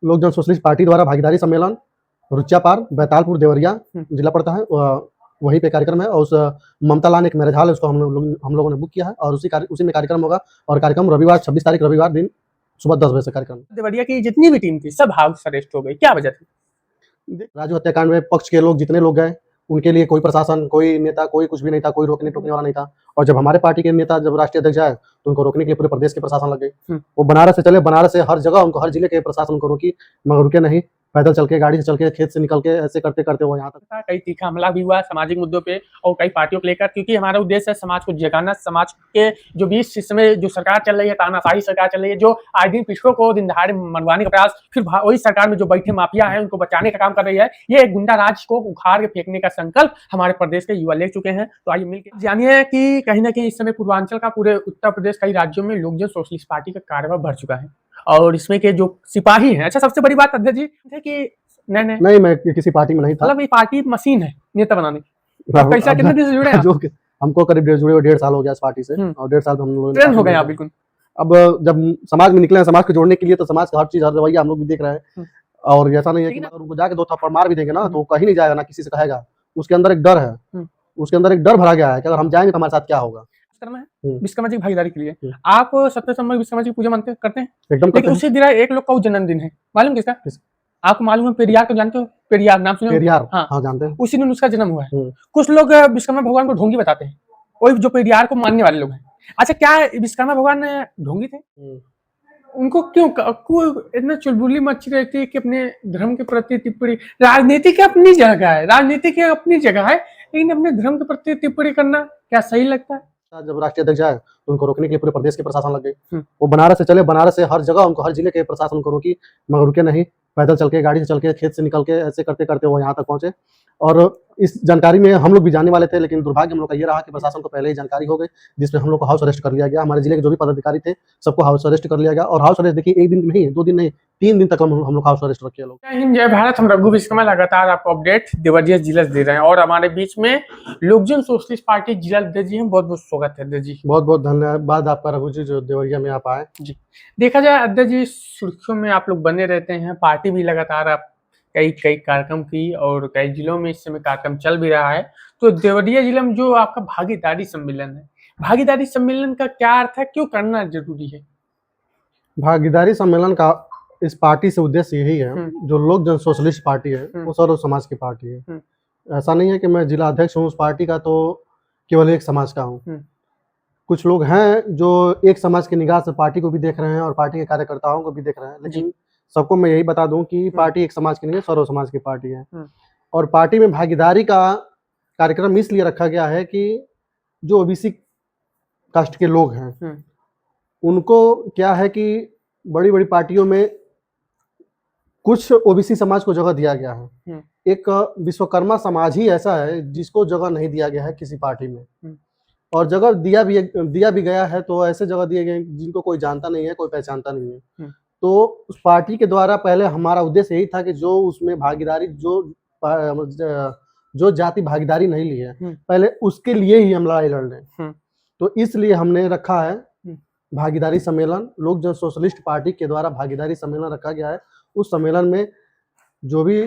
लोक जन socialist party द्वारा भागीदारी सम्मेलन रुच्चापार बैतालपुर देवरिया जिला पड़ता है, वहीं पे कार्यक्रम है। और उस ममता लान एक मैरिज हॉल है, उसको हम लोगों ने बुक किया है और उसी में कार्यक्रम होगा। और कार्यक्रम रविवार 26 तारीख रविवार दिन सुबह 10 बजे से कार्यक्रम। देवरिया की जितनी भी टीम थी सब हाउस अरेस्ट हो गई, क्या वजह थी? राजू हत्याकांड में पक्ष के लोग जितने लोग गए, उनके लिए कोई प्रशासन, कोई नेता, कोई कुछ भी नहीं था, कोई रोकने टोकने वाला नहीं था। और जब हमारे पार्टी के नेता जब राष्ट्रीय अध्यक्ष आए तो उनको रोकने के लिए पूरे प्रदेश के प्रशासन लग गई। वो बनारस से चले, बनारस से हर जगह उनको, हर जिले के प्रशासन को रोकी, मगर रुके नहीं। पैदल चल के, गाड़ी से चल के, खेत से निकल के, ऐसे करते करते वो यहाँ तक। कई तीखा हमला भी हुआ सामाजिक मुद्दों पे और कई पार्टियों को लेकर, क्योंकि हमारा उद्देश्य है समाज को जगाना। समाज के जो बीच इस समय जो सरकार चल रही है, तानाशाही सरकार चल रही है, जो आए दिन पिछड़ों को दिन दहाड़े मरवाने का प्रयास, फिर वही सरकार में जो बैठे माफिया है उनको बचाने का काम कर रही है। ये एक गुंडा राज को उखाड़ के फेंकने का संकल्प हमारे प्रदेश के युवा ले चुके हैं। तो आइए मिलकर जानिए कि कहीं ना कहीं इस समय पूर्वांचल का, पूरे उत्तर प्रदेश कई राज्यों में लोक जन सोशलिस्ट पार्टी का कार्यभार बढ़ चुका है और इसमें के जो सिपाही हैं। अच्छा, सबसे बड़ी बात अध्यक्ष जी है कि नहीं मैं किसी पार्टी में नहीं था। मतलब ये पार्टी मशीन है नेता बनाने की। आप कैसा कितने दिन से जुड़े हैं? जो हमको करीब जुड़े हुए 1.5 साल हो गया इस पार्टी से, और 1.5 साल हम लोग ट्रेन हो गए आप बिल्कुल। अब जब समाज में निकले हैं, समाज को जोड़ने के लिए, तो समाज का हर चीज, हर रवैया हम लोग भी देख रहे हैं। और ऐसा नहीं है कि अगर उनको जाके 2 थप्पड़ मार भी देंगे ना तो वो कहीं नहीं जाएगा, ना किसी से कहेगा। उसके अंदर एक डर है, उसके अंदर एक डर भरा गया है कि अगर हम जाएंगे तो हमारे साथ क्या होगा। विश्वकर्मा जी की भागीदारी के लिए आप 7 सितंबर विश्वकर्मा जी की पूजा मानते करते हैं एकदम। लेकिन उसी दिन एक लोग का जन्मदिन है, मालूम किसका? आपको मालूम है? पेरियार को जानते हो? पेरियार नाम सुने? पेरियार, हाँ जानते हैं। उसी दिन उसका जन्म हुआ है। कुछ लोग विश्वकर्मा भगवान को ढोंगी बताते हैं, वही जो पेरियार को मानने वाले लोग हैं। अच्छा, क्या विश्वकर्मा भगवान ढोंगी थे? उनको क्यों इतना चुलबुली मची रहती है कि अपने धर्म के प्रति टिप्पणी? राजनीति की अपनी जगह है, राजनीति की अपनी जगह है, लेकिन अपने धर्म के प्रति टिप्पणी करना क्या सही लगता है? जब राष्ट्रीय अध्यक्ष आए तो उनको रोकने के लिए पूरे प्रदेश के प्रशासन लग गई। वो बनारस से चले, बनारस से हर जगह उनको, हर जिले के प्रशासन को रोकी, मगर रुके नहीं। पैदल चल के, गाड़ी से चल के, खेत से निकल के, ऐसे करते करते वो यहाँ तक पहुंचे। और इस जानकारी में हम लोग भी जाने वाले थे, लेकिन दुर्भाग्य हम लोग का ये रहा कि प्रशासन को पहले ही जानकारी हो गई, जिसमें हम लोग को हाउस अरेस्ट कर लिया गया। हमारे जिले के जो भी पदाधिकारी थे सबको हाउस अरेस्ट कर लिया गया। और हाउस अरेस्ट देखिए, 1 दिन नहीं, 2 दिन नहीं, 3 दिन तक हम लोग हाउस अरेस्ट रखे लोग। जय हिंद, जय भारत। हम रघु विश्वकर्मा लगातार आपको अपडेट देवरिया जिला दे रहे हैं और हमारे बीच में लोक जन सोशलिस्ट पार्टी जिला अध्यक्ष जी हैं। बहुत बहुत स्वागत है अध्यक्ष जी। बहुत बहुत धन्यवाद आपका रघु जी, जो देवरिया में आप आए जी। देखा जाए अध्यक्ष जी, सुर्खियों में आप लोग बने रहते हैं, पार्टी भी लगातार आप कई कार्यक्रम की और कई जिलों में इस समय कार्यक्रम चल भी रहा है। तो देवरिया जिला में जो आपका भागीदारी सम्मेलन है, भागीदारी सम्मेलन का क्या अर्थ है, क्यों करना जरूरी है? भागीदारी सम्मेलन का इस पार्टी से उद्देश्य यही है, जो लोक जन सोशलिस्ट पार्टी है वो सर्व समाज की पार्टी है। ऐसा नहीं है कि मैं जिला अध्यक्ष हूँ उस पार्टी का तो केवल एक समाज का हूँ। कुछ लोग हैं जो एक समाज की निगाह से पार्टी को भी देख रहे हैं और पार्टी के कार्यकर्ताओं को भी देख रहे हैं, लेकिन सबको मैं यही बता दूं कि पार्टी एक समाज की नहीं है, सर्व समाज की पार्टी है। और पार्टी में भागीदारी का कार्यक्रम इसलिए रखा गया है कि जो ओबीसी कास्ट के लोग हैं उनको क्या है कि बड़ी बड़ी पार्टियों में कुछ ओबीसी समाज को जगह दिया गया है। एक विश्वकर्मा समाज ही ऐसा है जिसको जगह नहीं दिया गया है किसी पार्टी में, और जगह दिया भी गया है तो ऐसे जगह दिए गए जिनको कोई जानता नहीं है, कोई पहचानता नहीं है। तो उस पार्टी के द्वारा पहले हमारा उद्देश्य यही था कि जो उसमें भागीदारी, जो जाति भागीदारी नहीं ली है पहले, उसके लिए ही हम लड़ाई लड़ रहे हैं। तो इसलिए हमने रखा है भागीदारी सम्मेलन। लोक जन सोशलिस्ट पार्टी के द्वारा भागीदारी सम्मेलन रखा गया है। उस सम्मेलन में जो भी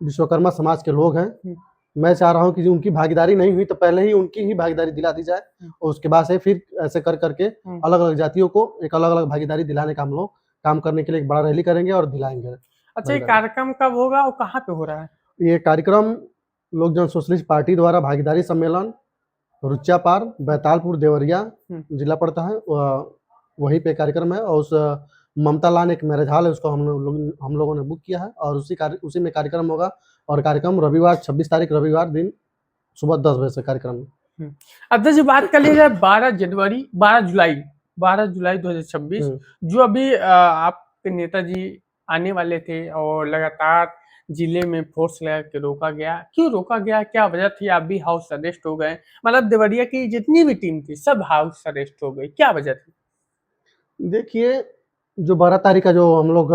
विश्वकर्मा समाज के लोग हैं, मैं चाह रहा हूं कि उनकी भागीदारी नहीं हुई तो पहले ही उनकी ही भागीदारी दिला दी जाए, और उसके बाद से फिर ऐसे कर करके अलग अलग जातियों को एक अलग अलग भागीदारी दिलाने का हम लोग काम करने के लिए एक बड़ा रैली करेंगे और दिलाएंगे। अच्छा, ये कार्यक्रम कब होगा और कहाँ पे हो रहा है? ये कार्यक्रम लोक जन सोशलिस्ट पार्टी द्वारा भागीदारी सम्मेलन रुच्चापार बैतालपुर देवरिया जिला पड़ता है, वहीं पे कार्यक्रम है। और उस ममता लान एक मैरिज हॉल है, उसको हम लोगों ने बुक किया है और उसी में कार्यक्रम होगा। और कार्यक्रम रविवार 26 तारीख रविवार दिन सुबह 10 बजे से कार्यक्रम। अध्यक्ष जी, बात कर ली जाए 12 जुलाई 2026, जो अभी आपके नेताजी आने वाले थे और लगातार जिले में फोर्स लगा के रोका गया। क्यों रोका गया, क्या वजह थी? आप भी हाउस अरेस्ट हो गए, मतलब देवरिया की जितनी भी टीम थी सब हाउस अरेस्ट हो गई, क्या वजह थी? देखिए, जो 12 तारीख का जो हम लोग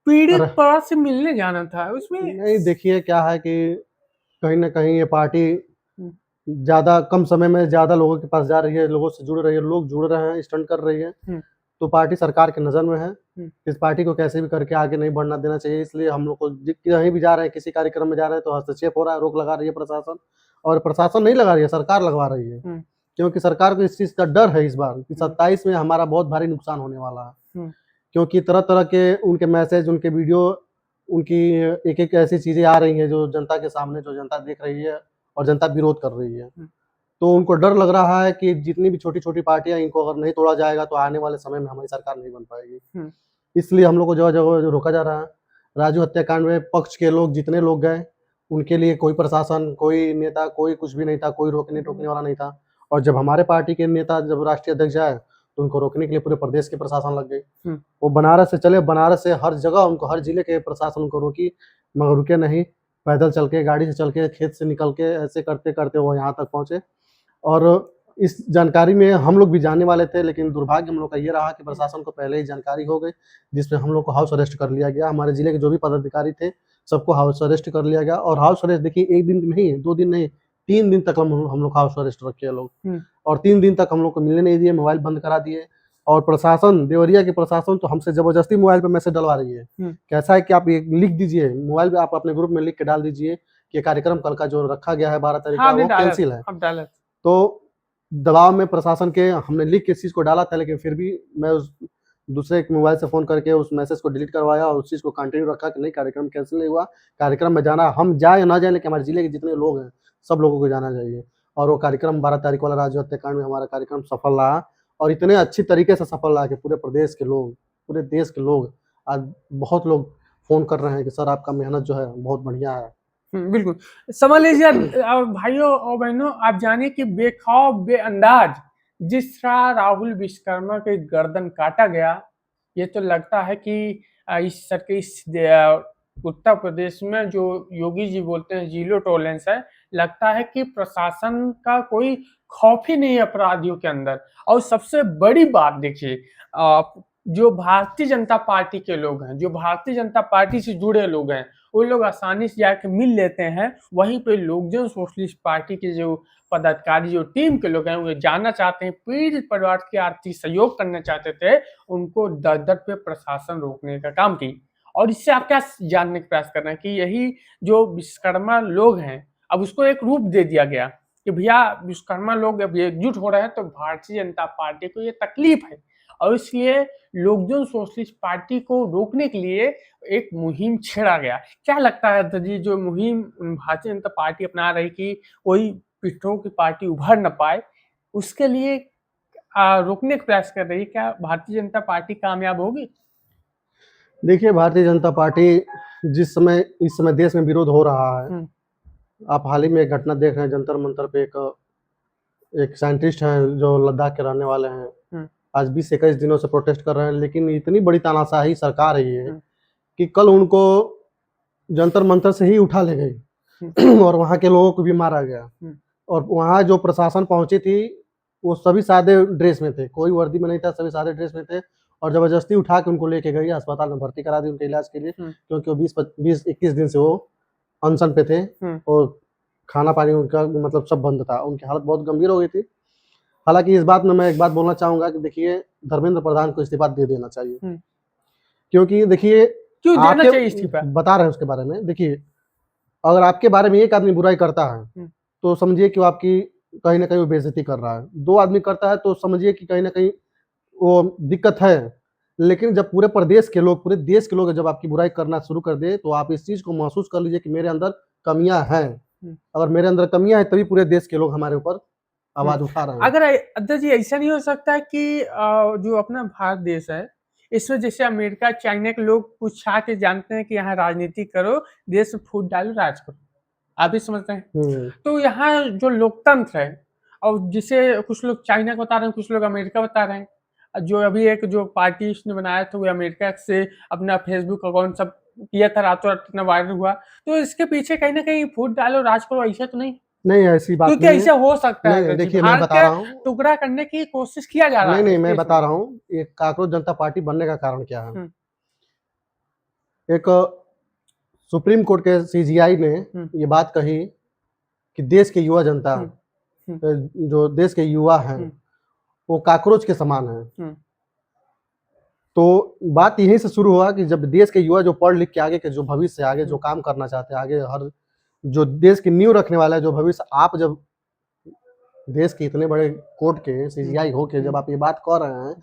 पीड़ित परिवार से मिलने जाना था, उसमें नहीं, देखिए क्या है कि कहीं ना कहीं ये पार्टी ज्यादा कम समय में ज्यादा लोगों के पास जा रही है, लोगों से जुड़ रही है, लोग जुड़ रहे हैं, स्टंट कर रही है। तो पार्टी सरकार की नज़र में है। इस पार्टी को कैसे भी करके आगे नहीं बढ़ना देना चाहिए, इसलिए हम लोग को कहीं भी जा रहे हैं, किसी कार्यक्रम में जा रहे हैं तो हस्तक्षेप हो रहा है, रोक लगा रही है प्रशासन, और प्रशासन नहीं लगा रही है, सरकार लगवा रही है। क्योंकि सरकार को इस चीज़ का डर है इस बार कि 27 में हमारा बहुत भारी नुकसान होने वाला है। क्योंकि तरह तरह के उनके मैसेज, उनके वीडियो, उनकी एक एक ऐसी चीज़ें आ रही हैं जो जनता के सामने, जो जनता देख रही है और जनता विरोध कर रही है। तो उनको डर लग रहा है कि जितनी भी छोटी छोटी पार्टियां, इनको अगर नहीं तोड़ा जाएगा तो आने वाले समय में हमारी सरकार नहीं बन पाएगी। इसलिए हम लोग को जगह जगह रोका जा रहा है। राजू हत्याकांड में पक्ष के लोग जितने लोग गए, उनके लिए कोई प्रशासन, कोई नेता, कोई कुछ भी नहीं था, कोई रोकने टोकने वाला नहीं था। और जब हमारे पार्टी के नेता, जब राष्ट्रीय अध्यक्ष आए तो उनको रोकने के लिए पूरे प्रदेश के प्रशासन लग गई। वो बनारस से चले, बनारस से हर जगह उनको, हर जिले के प्रशासन उनको रोकी, मगर रुके नहीं। पैदल चल के, गाड़ी से चल के, खेत से निकल के, ऐसे करते करते वो यहाँ तक पहुँचे। और इस जानकारी में हम लोग भी जाने वाले थे, लेकिन दुर्भाग्य हम लोग का ये रहा कि प्रशासन को पहले ही जानकारी हो गई, जिसमें हम लोग को हाउस अरेस्ट कर लिया गया। हमारे जिले के जो भी पदाधिकारी थे सबको हाउस अरेस्ट कर लिया गया। और हाउस अरेस्ट देखिए, 1 दिन नहीं, 2 दिन नहीं, 3 दिन तक हम लोग हाउस अरेस्ट रखे लोग। और 3 दिन तक हम लोग को मिलने नहीं दिए, मोबाइल बंद करा दिए। और प्रशासन, देवरिया की प्रशासन तो हमसे जबरदस्ती मोबाइल पे मैसेज डलवा रही है। कैसा है कि आप ये लिख दीजिए मोबाइल पे, आप अपने ग्रुप में लिख के डाल दीजिए कि कार्यक्रम कल का जो रखा गया है 12 तारीख का, वो कैंसिल है। तो दबाव में प्रशासन के हमने लिख के इस चीज़ को डाला था, लेकिन फिर भी मैं उस दूसरे एक मोबाइल से फ़ोन करके उस मैसेज को डिलीट करवाया और उस चीज़ को कंटिन्यू रखा कि नहीं, कार्यक्रम कैंसिल नहीं हुआ, कार्यक्रम में जाना, हम जाए या ना जाए, लेकिन हमारे जिले के जितने लोग हैं सब लोगों को जाना चाहिए। और वो कार्यक्रम 12 तारीख वाला राजू हत्याकांड में हमारा कार्यक्रम सफल रहा, और इतने अच्छी तरीके से सफल रहा कि पूरे प्रदेश के लोग, पूरे देश के लोग, आज बहुत लोग फ़ोन कर रहे हैं कि सर आपका मेहनत जो है बहुत बढ़िया है। बिल्कुल। समझ लीजिए भाइयों और बहनों, आप जानिए कि बेखौफ बेअंदाज जिस तरह राहुल विश्वकर्मा के गर्दन काटा गया, ये तो लगता है कि इस उत्तर प्रदेश में जो योगी जी बोलते हैं ज़ीरो टॉलरेंस है, लगता है कि प्रशासन का कोई खौफ ही नहीं है अपराधियों के अंदर। और सबसे बड़ी बात देखिए, जो भारतीय जनता पार्टी के लोग हैं, जो भारतीय जनता पार्टी से जुड़े लोग हैं, वो लोग आसानी से जाके मिल लेते हैं। वहीं पे लोकजन सोशलिस्ट पार्टी के जो पदाधिकारी, जो टीम के लोग हैं, वो जानना चाहते हैं, पीड़ित परिवार के आर्थिक सहयोग करना चाहते थे, उनको दर-दर पे प्रशासन रोकने का काम की। और इससे आप क्या जानने का प्रयास कर रहे हैं कि यही जो विश्वकर्मा लोग हैं, अब उसको एक रूप दे दिया गया कि भैया विश्वकर्मा लोग अब एकजुट हो रहे हैं, तो भारतीय जनता पार्टी को ये तकलीफ है। और इसलिए लोकजन सोशलिस्ट पार्टी को रोकने के लिए एक मुहिम छेड़ा गया। क्या लगता है अध्यक्ष जी, जो मुहिम भारतीय जनता पार्टी अपना रही कि कोई पिट्ठों की पार्टी उभर न पाए, उसके लिए रोकने का प्रयास कर रही है, क्या भारतीय जनता पार्टी कामयाब होगी? देखिए, भारतीय जनता पार्टी इस समय देश में विरोध हो रहा है। आप हाल ही में एक घटना देख रहे हैं, जंतर मंतर पे एक साइंटिस्ट हैं जो लद्दाख के रहने वाले हैं, आज 20-21 दिनों से प्रोटेस्ट कर रहे हैं। लेकिन इतनी बड़ी तानाशाही सरकार है ये कि कल उनको जंतर मंतर से ही उठा ले गई और वहाँ के लोगों को भी मारा गया। और वहाँ जो प्रशासन पहुंची थी वो सभी सादे ड्रेस में थे, कोई वर्दी में नहीं था, सभी सादे ड्रेस में थे। और जबरदस्ती उठा के उनको लेके गई, अस्पताल में भर्ती करा दी उनके इलाज के लिए, क्योंकि वो 20-21 दिन से वो अनशन पे थे और खाना पानी उनका मतलब सब बंद था। उनकी हालत बहुत गंभीर हो गई थी। हालांकि इस बात में मैं एक बात बोलना चाहूंगा कि देखिए, धर्मेंद्र प्रधान को इस्तीफा दे देना चाहिए। क्योंकि देखिए, क्यों देना चाहिए इस्तीफा? बता रहे हैं उसके बारे में। देखिए, अगर आपके बारे में एक आदमी बुराई करता है तो समझिए कि वो आपकी कहीं ना कहीं वो बेइज्जती कर रहा है। 2 आदमी करता है तो समझिए कि कहीं ना कहीं वो दिक्कत है। लेकिन जब पूरे प्रदेश के लोग, पूरे देश के लोग जब आपकी बुराई करना शुरू कर दे, तो आप इस चीज को महसूस कर लीजिए कि मेरे अंदर कमियां हैं। अगर मेरे अंदर कमियां हैं, तभी पूरे देश के लोग हमारे ऊपर आवाज उठा रहे हैं। अगर अध्यक्ष जी ऐसा नहीं हो सकता कि जो अपना भारत देश है, इसमें जैसे अमेरिका, चाइना के लोग कुछ के जानते हैं कि यहाँ राजनीति करो, देश में फूट डालो, राज करो, आप भी समझते हैं। तो यहाँ जो लोकतंत्र है, और जिसे कुछ लोग चाइना को बता रहे हैं, कुछ लोग अमेरिका बता रहे हैं। जो अभी एक जो पार्टी उसने बनाया था, वो अमेरिका से अपना फेसबुक अकाउंट सब किया था, रातों रात इतना वायरल हुआ। तो इसके पीछे कहीं ना कहीं फूट डालो, राज करो, ऐसा तो नहीं? नहीं, ऐसी बात क्योंकि नहीं ऐसा हो सकता है। देखिए, मैं बता रहा हूँ, टुकड़ा करने की कोशिश किया जा रहा है। नहीं, मैं बता रहा हूँ, ये काकरोच जनता पार्टी बनने का कारण क्या है। एक सुप्रीम कोर्ट के सीजीआई ने ये बात कही कि देश के युवा जनता, जो देश के युवा हैं, वो काकरोच के समान है। तो बात यहीं से शुरू हुआ कि जब देश के युवा जो पढ़ लिख के आगे के जो भविष्य आगे जो काम करना चाहते हैं, आगे हर जो देश की नींव रखने वाला है जो भविष्य, आप जब देश के इतने बड़े कोर्ट के सीजीआई हो के जब आप ये बात कह रहे हैं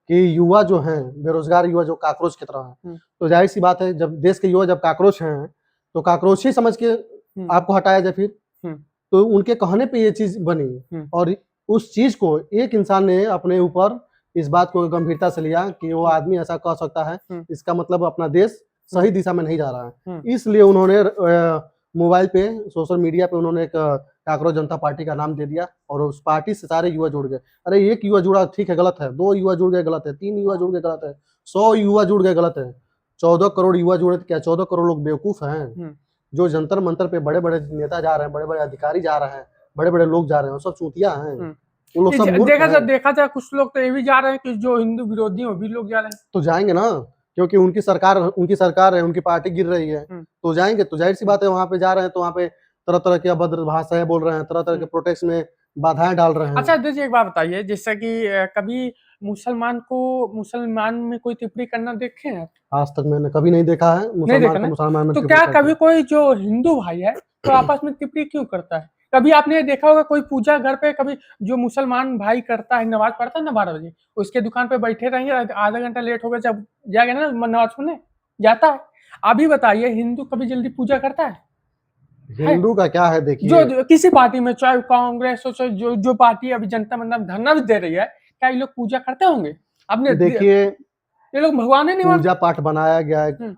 कि युवा जो हैं, बेरोजगार युवा जो काकरोच की तरह हैं, तो जाहिर सी बात है जब देश के युवा जब काकरोच हैं तो काकरोच ही समझ के आपको हटाया जाए फिर। तो उनके कहने पे ये चीज बनी और उस चीज को एक इंसान ने अपने ऊपर इस बात को गंभीरता से लिया कि वो आदमी ऐसा कह सकता है, इसका मतलब अपना देश सही दिशा में नहीं जा रहा है। इसलिए उन्होंने मोबाइल पे सोशल मीडिया पे उन्होंने एक काकरोच जनता पार्टी का नाम दे दिया और उस पार्टी से सारे युवा जुड़ गए। अरे एक युवा जुड़ा ठीक है गलत है, 2 युवा जुड़ गए गलत है, 3 युवा जुड़ गए गलत है, 100 युवा जुड़ गए गलत है, 14 करोड़ युवा जुड़े तो क्या 14 करोड़ लोग बेवकूफ हैं? जो जंतर मंतर पे बड़े बड़े नेता जा रहे हैं, बड़े बड़े अधिकारी जा रहे हैं, बड़े बड़े लोग जा रहे हैं, वो सब चूतिया हैं, वो लोग सब मूर्ख हैं। देखा जाए कुछ लोग तो ये भी जा रहे हैं कि जो हिंदू विरोधी हैं वो भी लोग जा रहे हैं। तो जाएंगे ना, क्योंकि उनकी सरकार है, उनकी पार्टी गिर रही है, तो जाएंगे। तो जाहिर सी बात है वहां पे जा रहे हैं तो वहां पे तरह तरह की अभद्र भाषाएं बोल रहे हैं, तरह तरह के प्रोटेस्ट में बाधाएं डाल रहे हैं। अच्छा देखिए एक बात बताइए, जैसा कि कभी मुसलमान में कोई टिप्पणी करना देखे हैं? आज तक मैंने कभी नहीं देखा है मुसलमान में तो क्या कभी कोई जो हिंदू भाई है तो आपस में टिप्पणी क्यों करता है? कभी आपने देखा होगा कोई पूजा घर पे कभी जो मुसलमान भाई करता है, नमाज पढ़ता है ना 12 बजे, उसके दुकान पे बैठे रहेंगे, आधा घंटा लेट हो गया जब जाएगा ना नमाज पढ़ने जाता है। अभी बताइए हिंदू कभी जल्दी पूजा करता है? हिंदू का क्या है देखिए, जो किसी पार्टी में चाहे कांग्रेस हो चाहे जो पार्टी अभी जनता मतलब धरना भी दे रही है, क्या ये लोग पूजा करते होंगे? आपने देखिए ये लोग भगवान ही नहीं मानते। पूजा पाठ बनाया गया है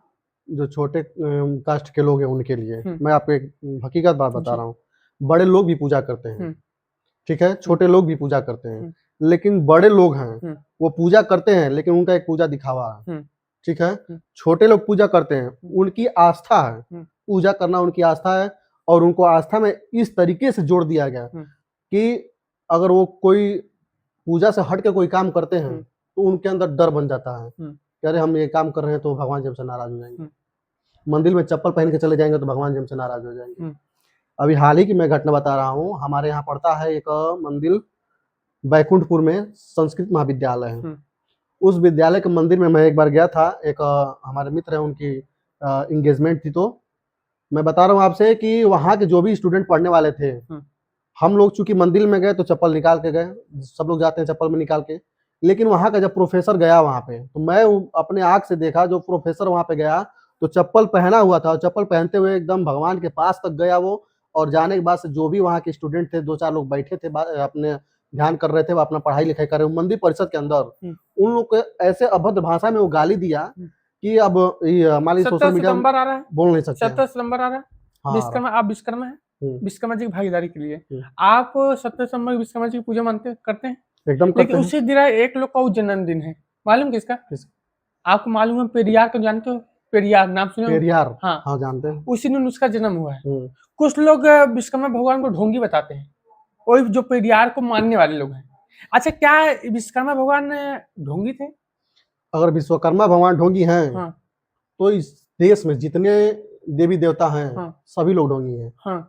जो छोटे कास्ट के लोग हैं उनके लिए। मैं आपको एक हकीकत बात बता रहा हूँ, बड़े लोग भी पूजा करते हैं, ठीक है, छोटे लोग भी पूजा करते हैं, लेकिन बड़े लोग हैं वो पूजा करते हैं लेकिन उनका एक पूजा दिखावा है, ठीक है। छोटे लोग पूजा करते हैं, उनकी आस्था है, पूजा करना उनकी आस्था है और उनको आस्था में इस तरीके से जोड़ दिया गया कि अगर वो कोई पूजा से हट के कोई काम करते हैं तो उनके अंदर डर बन जाता है कि अरे हम ये काम कर रहे हैं तो भगवान जी हमसे नाराज हो जाएंगे, मंदिर में चप्पल पहन के चले जाएंगे तो भगवान जी हमसे नाराज हो जाएंगे। अभी हाल ही की मैं घटना बता रहा हूँ, हमारे यहाँ पड़ता है एक मंदिर बैकुंठपुर में संस्कृत महाविद्यालय है, उस विद्यालय के मंदिर में मैं एक बार गया था, एक हमारे मित्र है उनकी इंगेजमेंट थी, तो मैं बता रहा हूँ आपसे कि वहाँ के जो भी स्टूडेंट पढ़ने वाले थे, हम लोग चूंकि मंदिर में गए तो चप्पल निकाल के गए, सब लोग जाते हैं चप्पल में निकाल के, लेकिन वहाँ का जब प्रोफेसर गया वहाँ पे तो मैं अपने आँख से देखा, जो प्रोफेसर वहाँ पे गया तो चप्पल पहना हुआ था और चप्पल पहनते हुए एकदम भगवान के पास तक गया वो, और जाने के बाद से जो भी वहाँ के स्टूडेंट थे 2-4 लोग बैठे थे अपने ध्यान कर रहे थे, वो अपना पढ़ाई लिखाई कर रहे थे मंदिर परिषद के अंदर, उन लोग को ऐसे अभद्र भाषा में वो गाली दिया कि अब हमारी सोशल मीडिया बोल नहीं सकते। 27 नंबर आ रहा है विश्वकर्मा, आप विश्वकर्मा है, विश्वकर्मा जी की भागीदारी के लिए आप 27 नंबर विश्वकर्मा जी की पूजा मानते करते हैं एकदम, लेकिन उसी दिन एक लोग का जन्मदिन है, मालूम किसका? आपको मालूम है पेरियार को जानते हो? पेरियार नाम सुने? पेरियार, हाँ जानते हैं। उसी दिन उसका जन्म हुआ है। कुछ लोग विश्वकर्मा भगवान को ढोंगी बताते हैं, वही जो पेरियार को मानने वाले लोग हैं। अच्छा क्या विश्वकर्मा भगवान ढोंगी थे? अगर विश्वकर्मा भगवान ढोंगी हैं तो इस देश में जितने देवी देवता हैं सभी लोग ढोंगी हैं।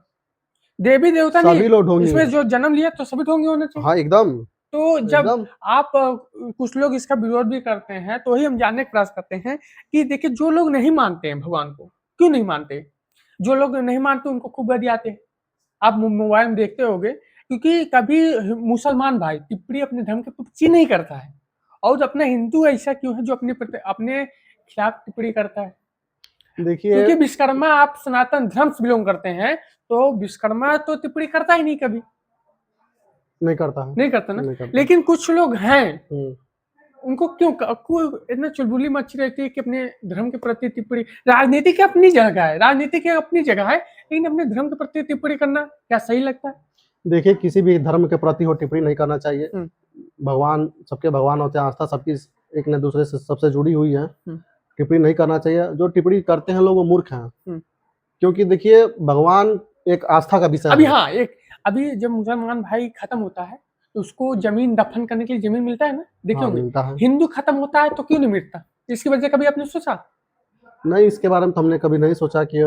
देवी देवता सभी लोग ढोंगी, इसमें जो जन्म लिया तो सभी ढोंगी होने चाहिए। हाँ एकदम। तो जब आप कुछ लोग इसका विरोध भी करते हैं तो ही हम जानने का प्रयास करते हैं कि देखिए जो लोग नहीं मानते हैं भगवान को, क्यों नहीं मानते? जो लोग नहीं मानते उनको खूब गाली आते हैं, आप मोबाइल में देखते होंगे, क्योंकि कभी मुसलमान भाई टिप्पणी अपने धर्म के प्रति नहीं करता है और अपना हिंदू ऐसा क्यों है जो अपने खिलाफ टिप्पणी करता है? देखिए क्योंकि विश्वकर्मा आप सनातन धर्म से बिलोंग करते हैं तो विश्वकर्मा तो टिप्पणी करता ही नहीं, कभी नहीं करता है, नहीं करता ना, लेकिन कुछ लोग हैं उनको क्यों इतना चुलबुली मची रहती है कि अपने धर्म के प्रति टिप्पणी, राजनीति की अपनी जगह है, राजनीति की अपनी जगह है, लेकिन अपने धर्म के प्रति टिप्पणी करना क्या सही लगता है? देखिए किसी भी धर्म के प्रति हो टिप्पणी नहीं करना चाहिए, भगवान सबके भगवान होते हैं, आस्था सबकी एक न दूसरे से सबसे जुड़ी हुई है, टिप्पणी नहीं करना चाहिए। जो टिप्पणी करते हैं लोग वो मूर्ख हैं, क्योंकि देखिए भगवान एक आस्था का विषय अभी हाँ अभी जब मुसलमान भाई खत्म होता है तो उसको जमीन दफन करने के लिए जमीन मिलता है ना, देखिए मिलता है। हिंदू खत्म होता है तो क्यों नहीं मिलता, इसकी वजह कभी आपने सोचा? नहीं, इसके बारे में तो हमने कभी नहीं सोचा कि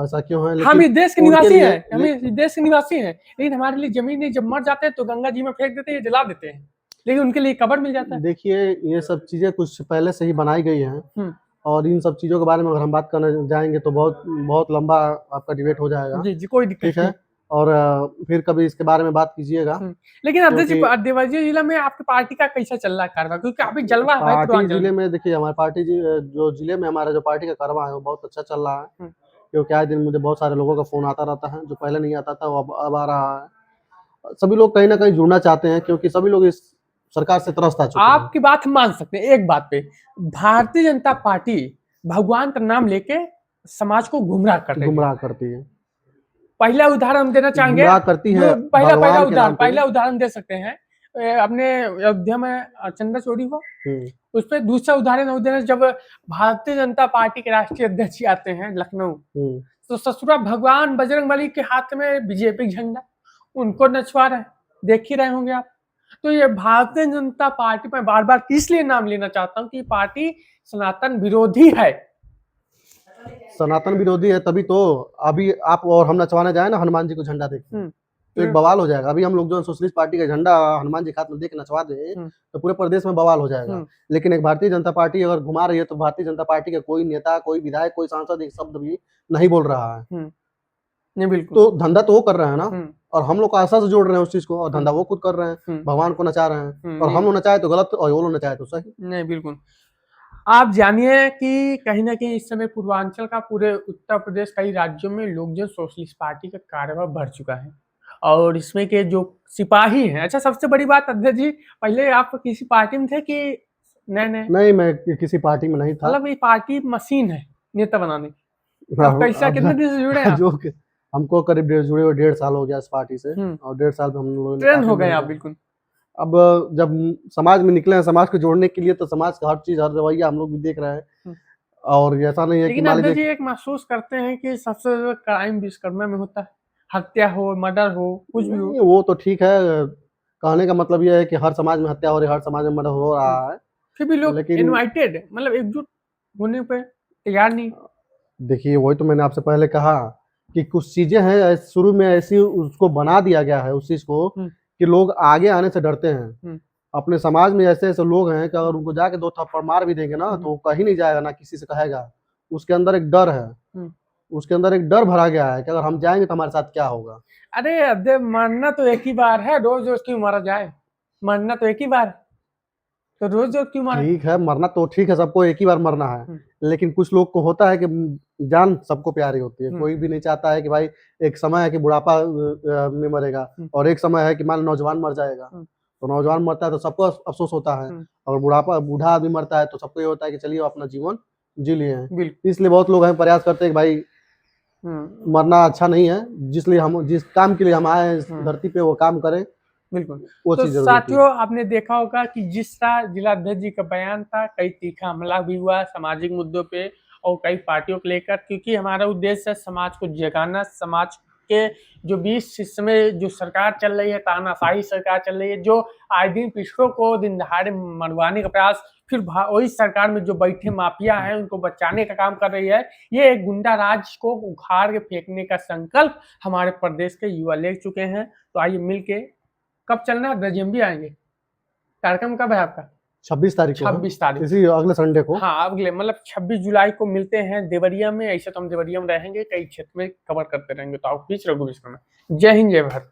ऐसा क्यों है। हम इस देश के निवासी हैं, हम इस देश के निवासी हैं, लेकिन हमारे लिए जमीन नहीं, जब मर जाते हैं तो गंगा जी में फेंक देते हैं, जला देते हैं। लेकिन उनके लिए कवर मिल जाता है। देखिए, ये सब चीजें कुछ पहले से ही बनाई गई हैं और इन सब चीजों के बारे में अगर हम बात करने जाएंगे तो बहुत बहुत लंबा आपका डिबेट हो जाएगा। जी, जी, कोई दिक्कत ठीक नहीं। है, और फिर कभी इसके बारे में बात कीजिएगा। लेकिन अध्यक्ष जी, क्योंकि देवरिया जिला में आपकी पार्टी का कैसा चल रहा है कारभार? क्योंकि काफी जलवा है पार्टी पूर्वांचल जिले में। में देखिए, हमारी पार्टी जो जिले में हमारा जो पार्टी का कारवां है वो बहुत अच्छा चल रहा है। क्योंकि आए दिन मुझे बहुत सारे लोगों का फोन आता रहता है, जो पहले नहीं आता था वो अब आ रहा है। सभी लोग कहीं ना कहीं जुड़ना चाहते हैं, क्योंकि सभी लोग इस सरकार से त्रस्त आ चुके हैं। आपकी बात हम मान सकते हैं एक बात पे, भारतीय जनता पार्टी भगवान का नाम लेके समाज को गुमराह कर रही है। गुमराह करती है, पहला उदाहरण हम देना चाहेंगे। गुमराह करती है पहला भगवान के नाम पे। पहला उदाहरण दे सकते हैं। अपने अयोध्या में चंदा चोरी हुआ, उस पर दूसरा उदाहरण हम देना, जब भारतीय जनता पार्टी के राष्ट्रीय अध्यक्ष आते हैं लखनऊ, तो ससुरा भगवान बजरंगबली के हाथ में बीजेपी झंडा, उनको नचवा रहे हैं, देख ही रहे होंगे आप। तो ये भारतीय जनता पार्टी में बार बार इसलिए नाम लेना चाहता हूँ कि पार्टी सनातन विरोधी है। सनातन विरोधी है, तभी तो अभी आप और हम नचवाने जाए ना हनुमान जी को झंडा देख तो एक बवाल हो जाएगा। अभी हम लोग जो सोशलिस्ट पार्टी का झंडा हनुमान जी के हाथ में देख नचवा दे तो पूरे प्रदेश में बवाल हो जाएगा। लेकिन एक भारतीय जनता पार्टी अगर घुमा रही है तो भारतीय जनता पार्टी का कोई नेता, कोई विधायक, कोई सांसद एक शब्द भी नहीं बोल रहा है। नहीं, बिल्कुल। तो धंधा तो वो कर रहे हैं ना, और हम लोग को आशा से जोड़ रहे हैं उस चीज को, और धंधा वो खुद कर रहे हैं, भगवान को नचा रहे हैं। और हम लोग नचाए तो गलत और वो लोग नचाए तो सही। नहीं, बिल्कुल। आप जानिए कि कहीं ना कहीं इस समय पूर्वांचल का, पूरे उत्तर प्रदेश कई राज्यों में लोक जन सोशलिस्ट पार्टी का कार्यभार बढ़ चुका है, और इसमें के जो सिपाही हैं। अच्छा, सबसे बड़ी बात अध्यक्ष जी, पहले आप किसी पार्टी में थे कि नहीं, मैं किसी पार्टी में नहीं था। मतलब ये पार्टी मशीन है नेता बनाने की। आप कैसा, कितने दिन से जुड़े हैं? जो हमको करीब जुड़े हुए 1.5 साल हो गया इस पार्टी से, और 1.5 साल में हम लोग ट्रेन हो गए आप बिल्कुल। अब जब समाज में निकले हैं समाज को जोड़ने के लिए, तो समाज का हर चीज, हर रवैया हम लोग भी देख रहे हैं। और ऐसा नहीं है कि लेकिन अध्यक्ष जी एक महसूस करते हैं कि सबसे ज्यादा क्राइम विश्वकर्मा में होता है, हत्या हो, मर्डर हो, कुछ भी हो। वो तो ठीक है, कहने का मतलब यह है कि हर समाज में हत्या हो रही है, हर समाज में मर्डर हो रहा है, फिर भी लोग इनवाइटेड, मतलब एकजुट होने पे तैयार नहीं। देखिए, वही तो मैंने आपसे पहले कहा कि कुछ चीजें हैं शुरू में ऐसी उसको बना दिया गया है उस चीज को कि लोग आगे आने से डरते हैं। अपने समाज में ऐसे ऐसे लोग हैं कि अगर उनको जाके 2 थप्पड़ मार भी देंगे ना तो वो कहीं नहीं जाएगा, ना किसी से कहेगा। उसके अंदर एक डर है, उसके अंदर एक डर भरा गया है कि अगर हम जाएंगे तो हमारे साथ क्या होगा। अरे अध्यक्ष, मरना तो एक ही बार है, रोज रोज क्यों मारा जाए? मरना तो एक ही बार, तो रोज रोज क्यों मारा? ठीक है, मरना तो ठीक है, सबको एक ही बार मरना है। लेकिन कुछ लोग को होता है कि जान सबको प्यारी होती है। कोई भी नहीं चाहता है कि भाई एक समय है कि बुढ़ापा में मरेगा, और एक समय है कि मान नौजवान मर जाएगा। तो नौजवान मरता है तो सबको अफसोस होता है, और बूढ़ा आदमी मरता है तो सबको ये होता है कि चलिए अपना जीवन जी लिए हैं। इसलिए बहुत लोग हैं प्रयास करते हैं कि भाई मरना अच्छा नहीं है, जिसलिए हम जिस काम के लिए हम आए हैं धरती पे वो काम करें। बिल्कुल। वो तो चीज साथियों, आपने देखा होगा कि जिस तरह जिलाध्यक्ष जी का बयान था, कई तीखा हमला भी हुआ सामाजिक मुद्दों पे और कई पार्टियों को लेकर, क्योंकि हमारा उद्देश्य है समाज को जगाना। समाज के जो बीच इस समय जो सरकार चल रही है, तानाशाही सरकार चल रही है, जो आए दिन पिछड़ों को दिन दहाड़े मरवाने का प्रयास, फिर वही सरकार में जो बैठे माफिया हैं उनको बचाने का काम कर रही है। ये एक गुंडा राज को उखाड़ के फेंकने का संकल्प हमारे प्रदेश के युवा ले चुके हैं। तो आइए मिलके, कब चलना है अध्यक्ष जी? हम भी आएंगे। कार्यक्रम कब है आपका? 26 तारीख को। 26 तारीख, इसी अगले संडे को। हाँ, अगले मतलब 26 जुलाई को मिलते हैं देवरिया में। ऐसे तो हम देवरिया में रहेंगे, कई क्षेत्र में कवर करते रहेंगे। तो आप बीच रघु विश्व में। जय हिंद, जय भारत।